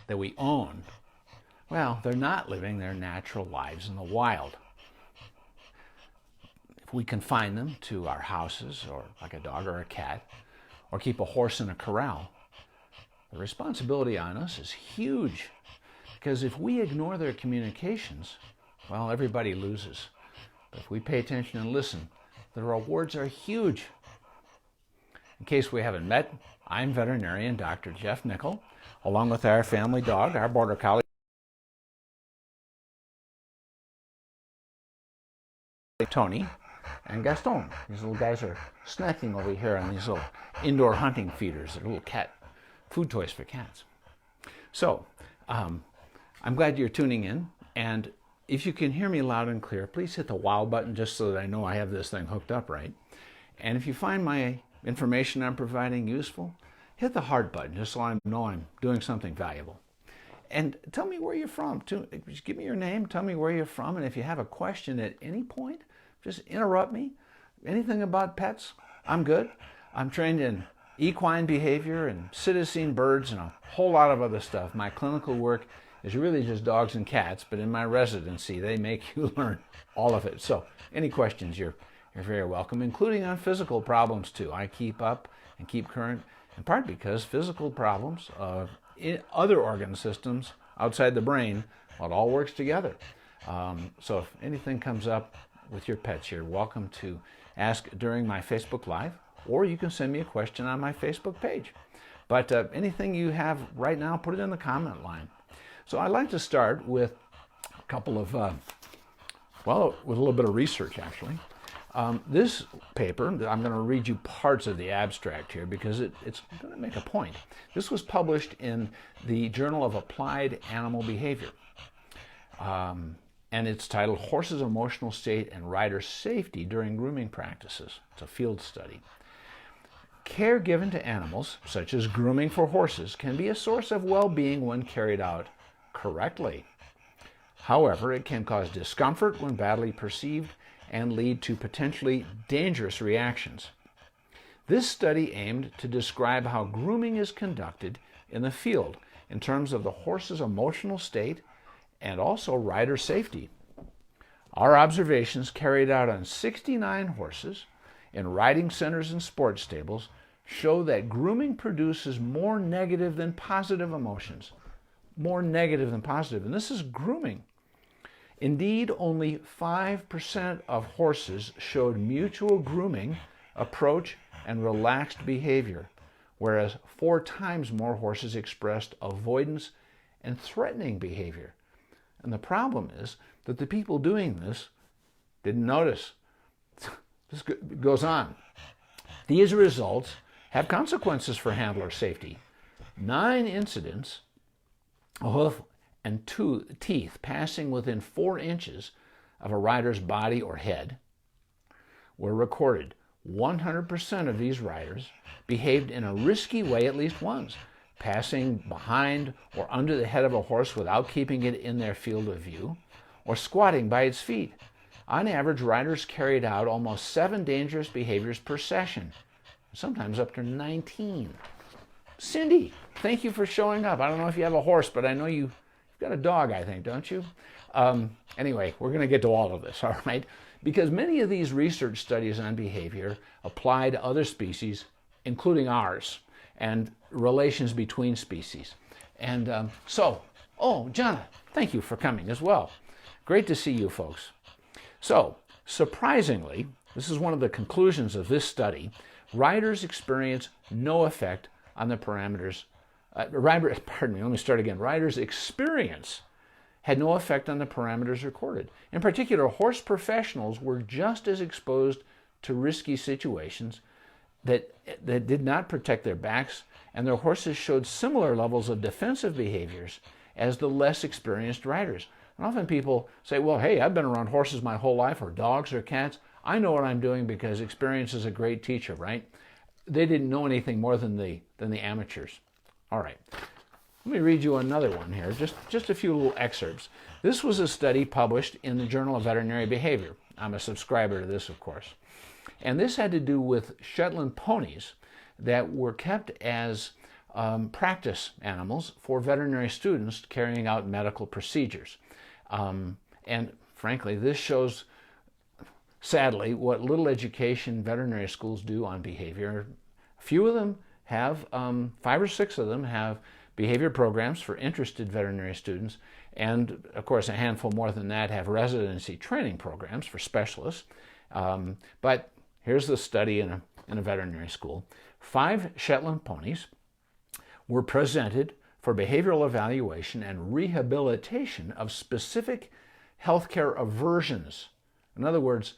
that we own, well, they're not living their natural lives in the wild. If we confine them to our houses, or like a dog or a cat, or keep a horse in a corral, the responsibility on us is huge. Because if we ignore their communications, well, everybody loses. But if we pay attention and listen, the rewards are huge. In case we haven't met, I'm veterinarian Dr. Jeff Nickel, along with our family dog, our border collie, Tony, and Gaston. These little guys are snacking over here on these little indoor hunting feeders. They're little cat food toys for cats. So, I'm glad you're tuning in, and if you can hear me loud and clear, please hit the wow button just so that I know I have this thing hooked up right. And if you find my information I'm providing useful, hit the heart button just so I know I'm doing something valuable. And tell me where you're from. Just give me your name, tell me where you're from, and if you have a question at any point, just interrupt me. Anything about pets, I'm good. I'm trained in equine behavior and citizen birds and a whole lot of other stuff. My clinical work is really just dogs and cats, but in my residency, they make you learn all of it. So any questions, you're very welcome, including on physical problems too. I keep up and keep current, in part because physical problems in other organ systems outside the brain, well, it all works together. So if anything comes up with your pets, you're welcome to ask during my Facebook Live, or you can send me a question on my Facebook page. But anything you have right now, put it in the comment line. So I'd like to start with a couple of, well, with a little bit of research actually. This paper, I'm going to read you parts of the abstract here because it's going to make a point. This was published in the Journal of Applied Animal Behavior. And it's titled Horses' Emotional State and Rider Safety During Grooming Practices. It's a field study. Care given to animals, such as grooming for horses, can be a source of well-being when carried out correctly. However, it can cause discomfort when badly perceived and lead to potentially dangerous reactions. This study aimed to describe how grooming is conducted in the field in terms of the horse's emotional state and also rider safety. Our observations carried out on 69 horses in riding centers and sports stables show that grooming produces more negative than positive emotions. More negative than positive, and this is grooming. Indeed, only 5% of horses showed mutual grooming, approach, and relaxed behavior, whereas 4 times more horses expressed avoidance and threatening behavior. And the problem is that the people doing this didn't notice. This goes on. These results have consequences for handler safety. 9 incidents, a hoof and 2 teeth passing within 4 inches of a rider's body or head were recorded. 100% of these riders behaved in a risky way at least once, passing behind or under the head of a horse without keeping it in their field of view, or squatting by its feet. On average, riders carried out almost 7 dangerous behaviors per session, sometimes up to 19. Cindy, thank you for showing up. I don't know if you have a horse, but I know you've got a dog, I think, don't you? Anyway, we're going to get to all of this, all right? Because many of these research studies on behavior apply to other species, including ours, and relations between species. And Jonna, thank you for coming as well. Great to see you folks. So, surprisingly, this is one of the conclusions of this study, riders experience no effect on the parameters. Riders' experience had no effect on the parameters recorded. In particular, horse professionals were just as exposed to risky situations that did not protect their backs, and their horses showed similar levels of defensive behaviors as the less experienced riders. And often people say, well, hey, I've been around horses my whole life, or dogs or cats. I know what I'm doing because experience is a great teacher, right? They didn't know anything more than the amateurs. All right, let me read you another one here, just a few little excerpts. This was a study published in the Journal of Veterinary Behavior. I'm a subscriber to this, of course. And this had to do with Shetland ponies that were kept as practice animals for veterinary students carrying out medical procedures. And frankly, this shows, sadly, what little education veterinary schools do on behavior. A few of them have, 5 or 6 of them have behavior programs for interested veterinary students, and of course a handful more than that have residency training programs for specialists. But here's the study in a veterinary school. 5 Shetland ponies were presented for behavioral evaluation and rehabilitation of specific healthcare aversions. In other words,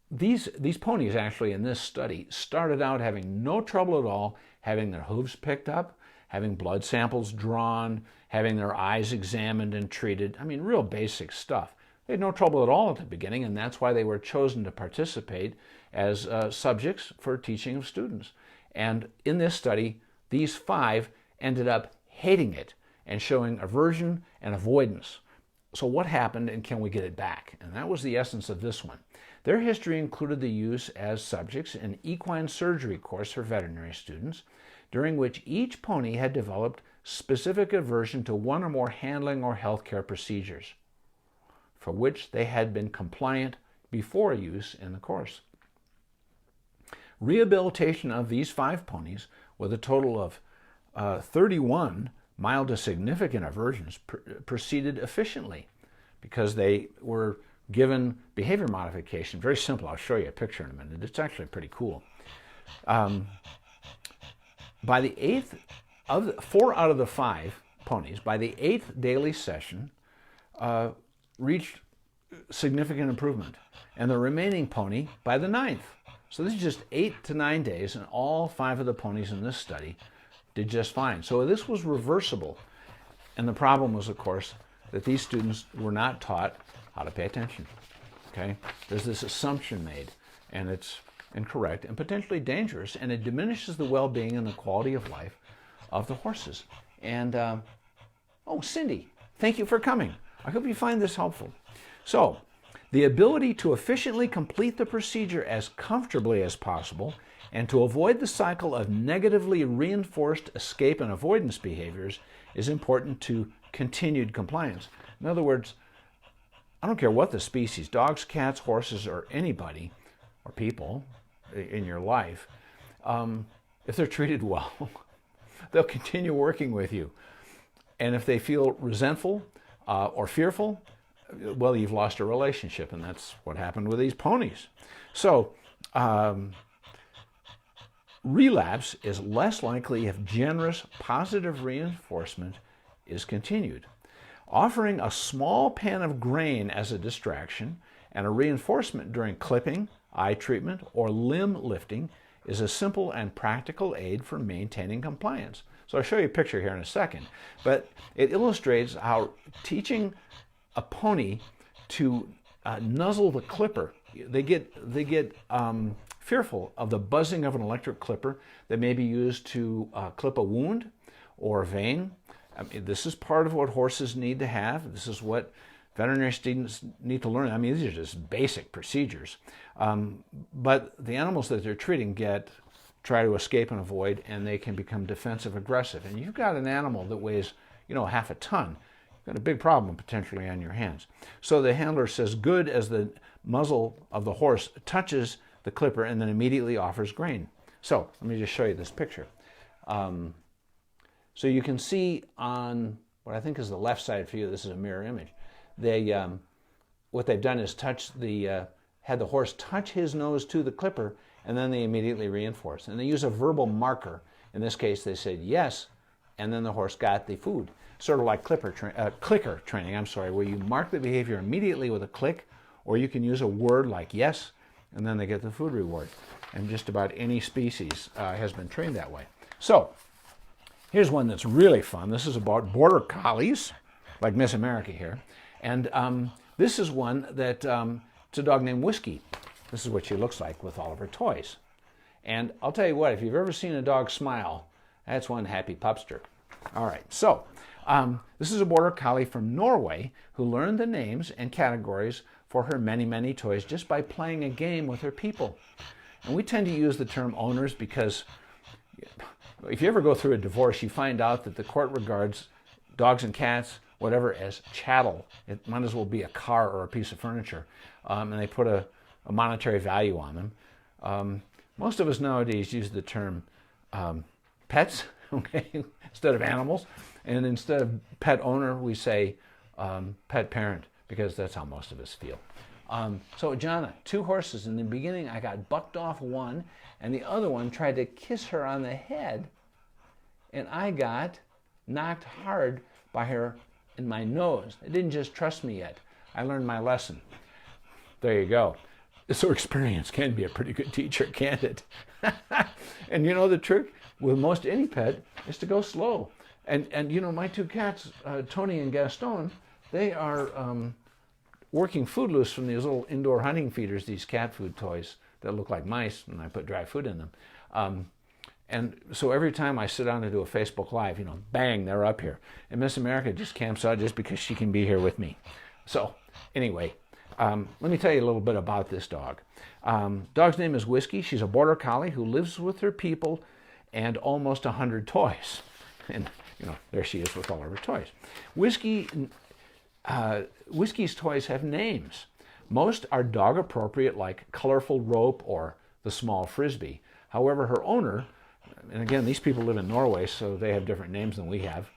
these ponies actually in this study started out having no trouble at all having their hooves picked up, having blood samples drawn, having their eyes examined and treated. I mean, real basic stuff. They had no trouble at all at the beginning, and that's why they were chosen to participate as subjects for teaching of students. And in this study, these 5 ended up hating it and showing aversion and avoidance. So what happened, and can we get it back? And that was the essence of this one. Their history included the use as subjects in an equine surgery course for veterinary students, during which each pony had developed specific aversion to one or more handling or healthcare procedures, for which they had been compliant before use in the course. Rehabilitation of these 5 ponies, with a total of 31 mild to significant aversions, proceeded efficiently because they were given behavior modification. Very simple. I'll show you a picture in a minute. It's actually pretty cool. By the 8th of 4 out of the 5 ponies, by the 8th daily session, reached significant improvement, and the remaining pony by the 9th. So this is just 8 to 9 days, and all 5 of the ponies in this study did just fine. So this was reversible, and the problem was, of course, that these students were not taught how to pay attention. Okay, there's this assumption made, and it's incorrect and potentially dangerous, and it diminishes the well-being and the quality of life of the horses. And oh, Cindy, thank you for coming. I hope you find this helpful. So, the ability to efficiently complete the procedure as comfortably as possible and to avoid the cycle of negatively reinforced escape and avoidance behaviors is important to continued compliance. In other words, I don't care what the species, dogs, cats, horses, or anybody, or people in your life, if they're treated well, they'll continue working with you. And if they feel resentful or fearful, well, you've lost a relationship, and that's what happened with these ponies. So, relapse is less likely if generous positive reinforcement is continued. Offering a small pan of grain as a distraction and a reinforcement during clipping, eye treatment, or limb lifting is a simple and practical aid for maintaining compliance. So I'll show you a picture here in a second, but it illustrates how teaching a pony to nuzzle the clipper, they get fearful of the buzzing of an electric clipper that may be used to clip a wound or a vein. I mean, this is part of what horses need to have. This is what veterinary students need to learn. I mean, these are just basic procedures. But the animals that they're treating try to escape and avoid, and they can become defensive aggressive. And you've got an animal that weighs, half a ton. You've got a big problem potentially on your hands. So the handler says good as the muzzle of the horse touches the clipper and then immediately offers grain. So let me just show you this picture. So you can see on what I think is the left side for you, this is a mirror image. What they've done is had the horse touch his nose to the clipper, and then they immediately reinforce. And they use a verbal marker. In this case, they said yes, and then the horse got the food. Sort of like clicker training, where you mark the behavior immediately with a click, or you can use a word like yes, and then they get the food reward. And just about any species has been trained that way. So, here's one that's really fun. This is about border collies, like Miss America here. And this is one that, it's a dog named Whiskey. This is what she looks like with all of her toys. And I'll tell you what, if you've ever seen a dog smile, that's one happy pupster. All right, so this is a border collie from Norway who learned the names and categories for her many, many toys just by playing a game with her people. And we tend to use the term owners because if you ever go through a divorce, you find out that the court regards dogs and cats, whatever, as chattel. It might as well be a car or a piece of furniture. And they put a monetary value on them. Most of us nowadays use the term pets, okay, instead of animals. And instead of pet owner, we say pet parent, because that's how most of us feel. So Jana, 2 horses. In the beginning, I got bucked off one, and the other one tried to kiss her on the head, and I got knocked hard by her in my nose. It didn't just trust me yet. I learned my lesson. There you go. So experience can be a pretty good teacher, can't it? And you know the trick with most any pet is to go slow. And you know, my 2 cats, Tony and Gaston, they are working food loose from these little indoor hunting feeders, these cat food toys that look like mice, and I put dry food in them. And so every time I sit down to do a Facebook Live, you know, bang, they're up here. And Miss America just camps out just because she can be here with me. So anyway, let me tell you a little bit about this dog. Dog's name is Whiskey. She's a border collie who lives with her people and almost 100 toys. And, you know, there she is with all of her toys. Whiskey's toys have names. Most are dog appropriate, like colorful rope or the small frisbee. However, her owner, and again, these people live in Norway, so they have different names than we have,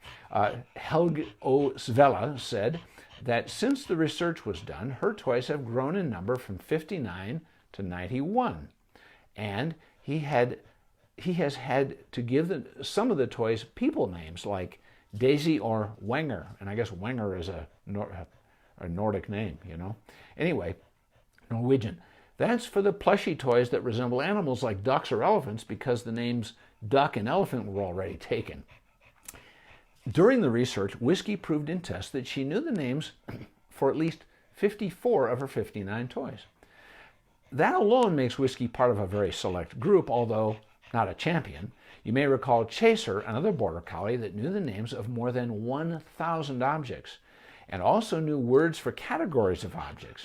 Helge O. Svella said that since the research was done, her toys have grown in number from 59 to 91. And he has had to give some of the toys people names like Daisy or Wenger. And I guess Wenger is a Nordic name, you know. Anyway, Norwegian. That's for the plushy toys that resemble animals like ducks or elephants, because the names duck and elephant were already taken. During the research, Whiskey proved in tests that she knew the names for at least 54 of her 59 toys. That alone makes Whiskey part of a very select group, although not a champion. You may recall Chaser, another border collie that knew the names of more than 1,000 objects and also knew words for categories of objects.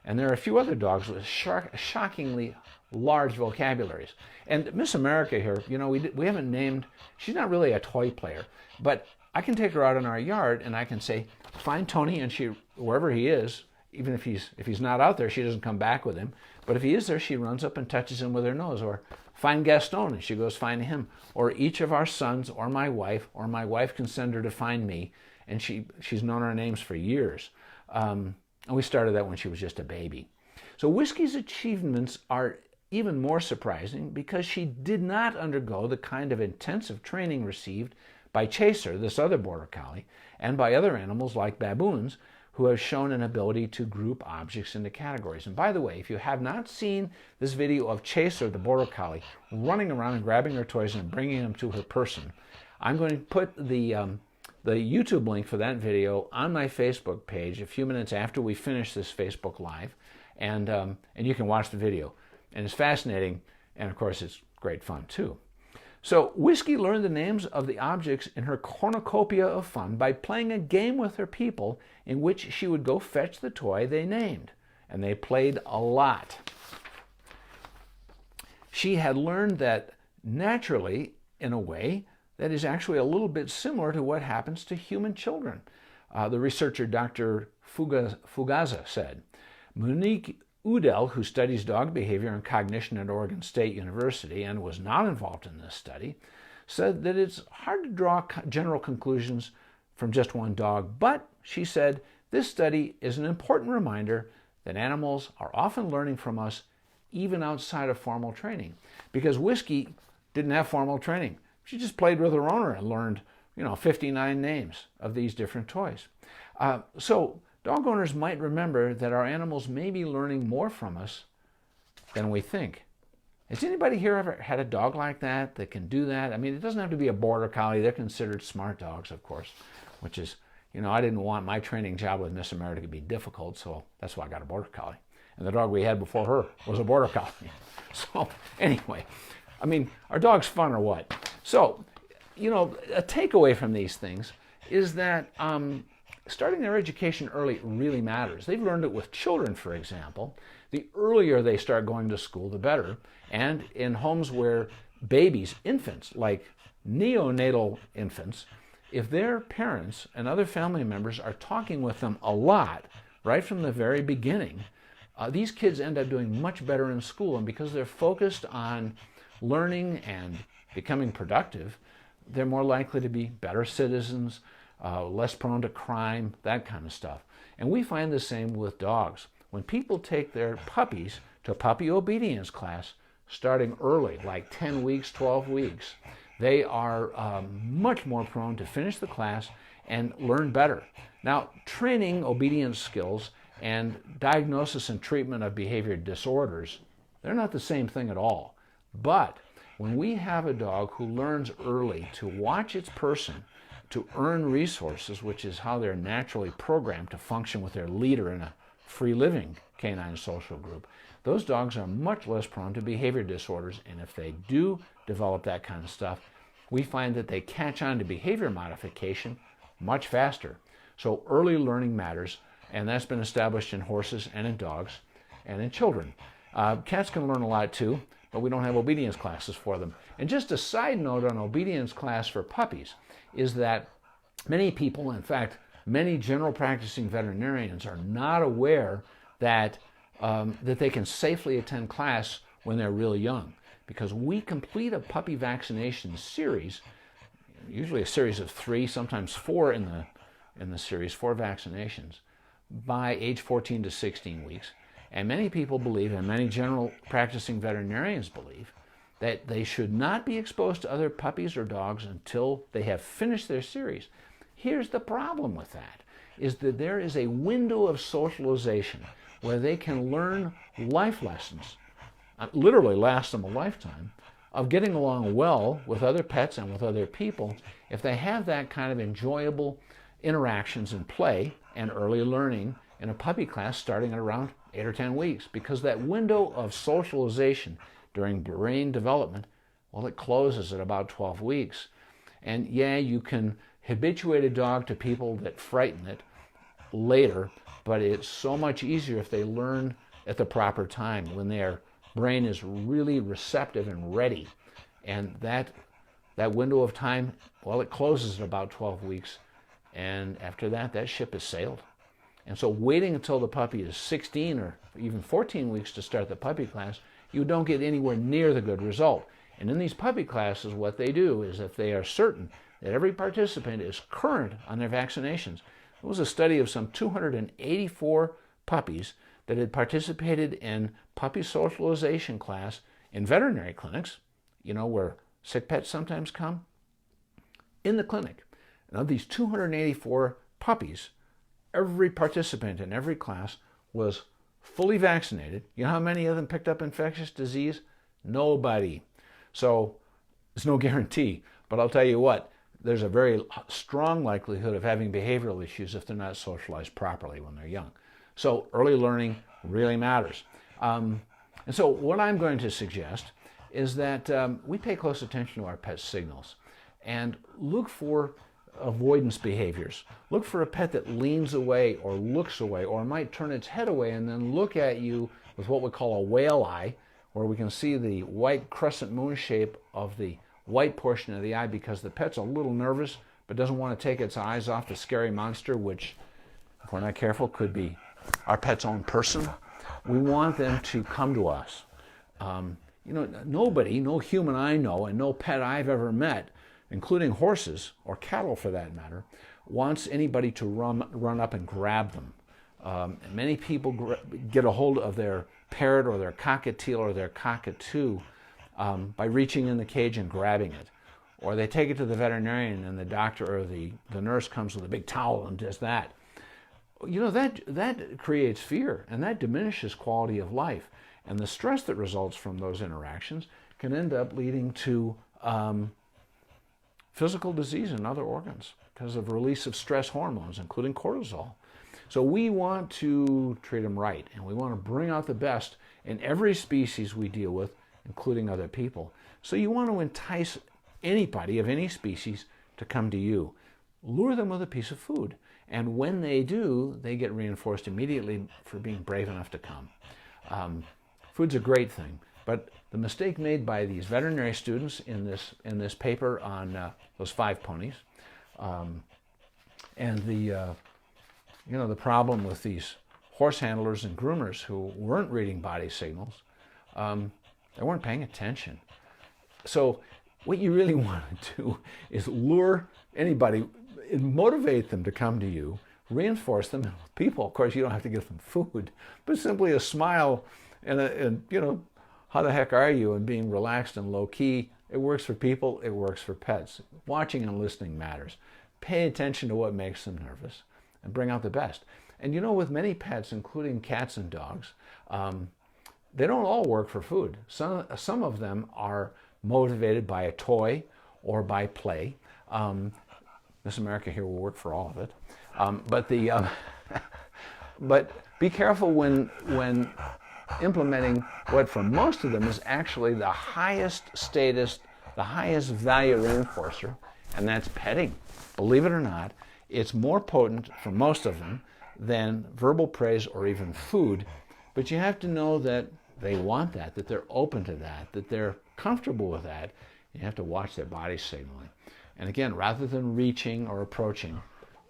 And there are a few other dogs with shockingly large vocabularies. And Miss America here, you know, we haven't named, she's not really a toy player, but I can take her out in our yard and I can say, find Tony, and she, wherever he is, even if he's not out there, she doesn't come back with him. But if he is there, she runs up and touches him with her nose. Or find Gaston, and she goes find him. Or each of our sons, or my wife can send her to find me. And she's known our names for years. And we started that when she was just a baby. So Whiskey's achievements are even more surprising because she did not undergo the kind of intensive training received by Chaser, this other border collie, and by other animals like baboons, who have shown an ability to group objects into categories. And by the way, if you have not seen this video of Chaser, the border collie, running around and grabbing her toys and bringing them to her person, I'm going to put the YouTube link for that video on my Facebook page a few minutes after we finish this Facebook Live, and you can watch the video. And it's fascinating, and of course it's great fun too. So Whiskey learned the names of the objects in her cornucopia of fun by playing a game with her people in which she would go fetch the toy they named. And they played a lot. She had learned that naturally, in a way, that is actually a little bit similar to what happens to human children. The researcher Dr. Fugaza said, Monique Udell, who studies dog behavior and cognition at Oregon State University and was not involved in this study, said that it's hard to draw general conclusions from just one dog, but she said this study is an important reminder that animals are often learning from us even outside of formal training. Because Whiskey didn't have formal training. She just played with her owner and learned, 59 names of these different toys. So dog owners might remember that our animals may be learning more from us than we think. Has anybody here ever had a dog like that can do that? I mean, it doesn't have to be a border collie. They're considered smart dogs, of course, which is, I didn't want my training job with Miss America to be difficult, so that's why I got a border collie. And the dog we had before her was a border collie. So anyway, I mean, are dogs fun or what? So, a takeaway from these things is that starting their education early really matters. They've learned it with children, for example. The earlier they start going to school, the better. And in homes where babies, infants, like neonatal infants, if their parents and other family members are talking with them a lot right from the very beginning, these kids end up doing much better in school. And because they're focused on learning and becoming productive, they're more likely to be better citizens, less prone to crime, that kind of stuff. And we find the same with dogs. When people take their puppies to puppy obedience class starting early, like 10 weeks, 12 weeks, they are much more prone to finish the class and learn better. Now, training obedience skills and diagnosis and treatment of behavior disorders, they're not the same thing at all. But when we have a dog who learns early to watch its person, to earn resources, which is how they're naturally programmed to function with their leader in a free living canine social group, those dogs are much less prone to behavior disorders. And if they do develop that kind of stuff, we find that they catch on to behavior modification much faster. So early learning matters, and that's been established in horses and in dogs and in children. Cats can learn a lot too, but we don't have obedience classes for them. And just a side note on obedience class for puppies is that many people, in fact, many general practicing veterinarians are not aware that, that they can safely attend class when they're really young. Because we complete a puppy vaccination series, usually a series of 3, sometimes 4 in the series, 4 vaccinations, by age 14 to 16 weeks. And many people believe, and many general practicing veterinarians believe, that they should not be exposed to other puppies or dogs until they have finished their series. Here's the problem with that, is that there is a window of socialization where they can learn life lessons, literally last them a lifetime, of getting along well with other pets and with other people if they have that kind of enjoyable interactions and play and early learning in a puppy class starting at around 8 or 10 weeks. Because that window of socialization during brain development, well, it closes at about 12 weeks. And yeah, you can habituate a dog to people that frighten it later, but it's so much easier if they learn at the proper time when their brain is really receptive and ready. And that window of time, well, it closes at about 12 weeks. And after that, that ship has sailed. And so waiting until the puppy is 16 or even 14 weeks to start the puppy class, you don't get anywhere near the good result. And in these puppy classes, what they do is if they are certain that every participant is current on their vaccinations. There was a study of some 284 puppies that had participated in puppy socialization class in veterinary clinics, you know, where sick pets sometimes come, in the clinic. And of these 284 puppies, every participant in every class was fully vaccinated. You know how many of them picked up infectious disease? Nobody. So there's no guarantee. But I'll tell you what, there's a very strong likelihood of having behavioral issues if they're not socialized properly when they're young. So early learning really matters. And so what I'm going to suggest is that we pay close attention to our pet's signals and look for avoidance behaviors. Look for a pet that leans away or looks away or might turn its head away and then look at you with what we call a whale eye, where we can see the white crescent moon shape of the white portion of the eye because the pet's a little nervous but doesn't want to take its eyes off the scary monster, which, if we're not careful, could be our pet's own person. We want them to come to us. You know, nobody, no human I know, and no pet I've ever met, including horses, or cattle for that matter, wants anybody to run up and grab them. Many people get a hold of their parrot or their cockatiel or their cockatoo by reaching in the cage and grabbing it. Or they take it to the veterinarian and the doctor or the nurse comes with a big towel and does that. You know, that creates fear and that diminishes quality of life. And the stress that results from those interactions can end up leading to physical disease in other organs because of release of stress hormones, including cortisol. So we want to treat them right, and we want to bring out the best in every species we deal with, including other people. So you want to entice anybody of any species to come to you. Lure them with a piece of food. And when they do, they get reinforced immediately for being brave enough to come. Food's a great thing, but the mistake made by these veterinary students in this paper on those 5 ponies, and the problem with these horse handlers and groomers who weren't reading body signals, they weren't paying attention. So what you really want to do is lure anybody, motivate them to come to you, reinforce them with people. Of course, you don't have to give them food, but simply a smile and how the heck are you, and being relaxed and low key. It works for people, it works for pets. Watching and listening matters. Pay attention to what makes them nervous and bring out the best. And with many pets, including cats and dogs, they don't all work for food. Some of them are motivated by a toy or by play. Miss America here will work for all of it. But be careful when implementing what for most of them is actually the highest status, the highest value reinforcer, and that's petting. Believe it or not, it's more potent for most of them than verbal praise or even food. But you have to know that they want that they're open to that they're comfortable with that. You have to watch their body signaling. And again, rather than reaching or approaching,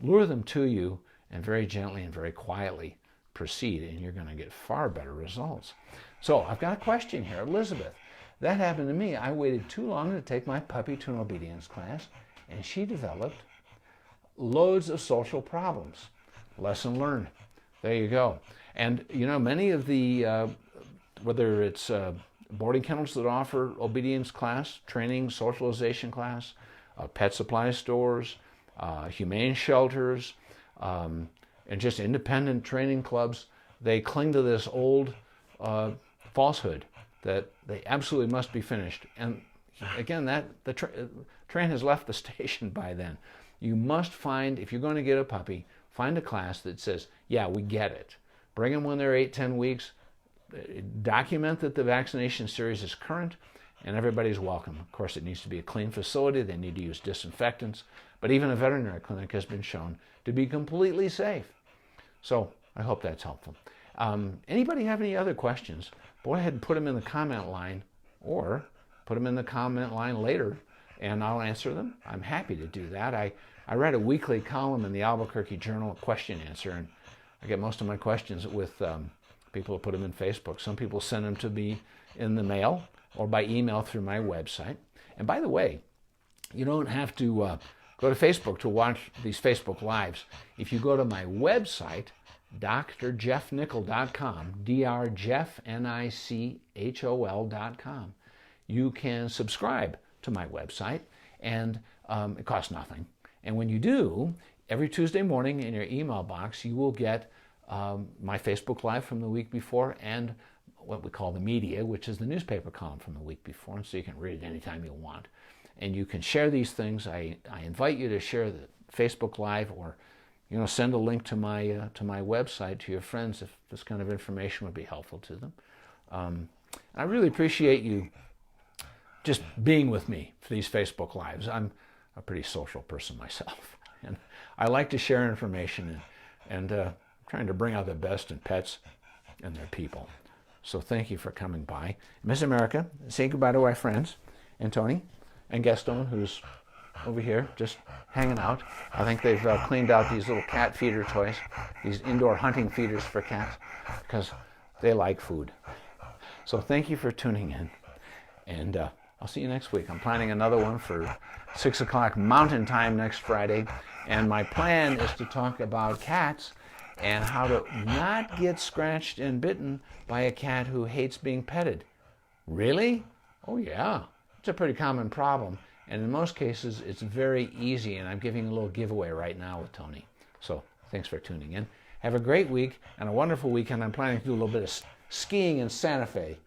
lure them to you and very gently and very quietly proceed, and you're going to get far better results. So I've got a question here. Elizabeth, that happened to me. I waited too long to take my puppy to an obedience class, and she developed loads of social problems. Lesson learned. There you go. And many of the, whether it's boarding kennels that offer obedience class, training, socialization class, pet supply stores, humane shelters, and just independent training clubs, they cling to this old falsehood that they absolutely must be finished. And again, the train has left the station by then. You must find, if you're going to get a puppy, find a class that says, yeah, we get it. Bring them when they're 8-10 weeks. Document that the vaccination series is current, and everybody's welcome. Of course, it needs to be a clean facility. They need to use disinfectants. But even a veterinary clinic has been shown to be completely safe. So I hope that's helpful. Anybody have any other questions? Go ahead and put them in the comment line, or put them in the comment line later, and I'll answer them. I'm happy to do that. I write a weekly column in the Albuquerque Journal, question answer, and I get most of my questions with people who put them in Facebook. Some people send them to me in the mail or by email through my website. And by the way, you don't have to go to Facebook to watch these Facebook Lives. If you go to my website, drjeffnichol.com, drjeffnichol.com, you can subscribe to my website, and it costs nothing. And when you do, every Tuesday morning in your email box, you will get my Facebook Live from the week before and what we call the media, which is the newspaper column from the week before, and so you can read it anytime you want. And you can share these things. I invite you to share the Facebook Live, or send a link to my website to your friends if this kind of information would be helpful to them. I really appreciate you just being with me for these Facebook Lives. I'm a pretty social person myself, and I like to share information and trying to bring out the best in pets and their people. So thank you for coming by. Miss America, say goodbye to our friends, and Tony, and Gaston, who's over here just hanging out. I think they've cleaned out these little cat feeder toys, these indoor hunting feeders for cats, because they like food. So thank you for tuning in, and I'll see you next week. I'm planning another one for 6 o'clock Mountain Time next Friday, and my plan is to talk about cats and how to not get scratched and bitten by a cat who hates being petted. Really? Oh yeah, it's a pretty common problem, and in most cases it's very easy, and I'm giving a little giveaway right now with Tony. So thanks for tuning in. Have a great week and a wonderful weekend. I'm planning to do a little bit of skiing in Santa Fe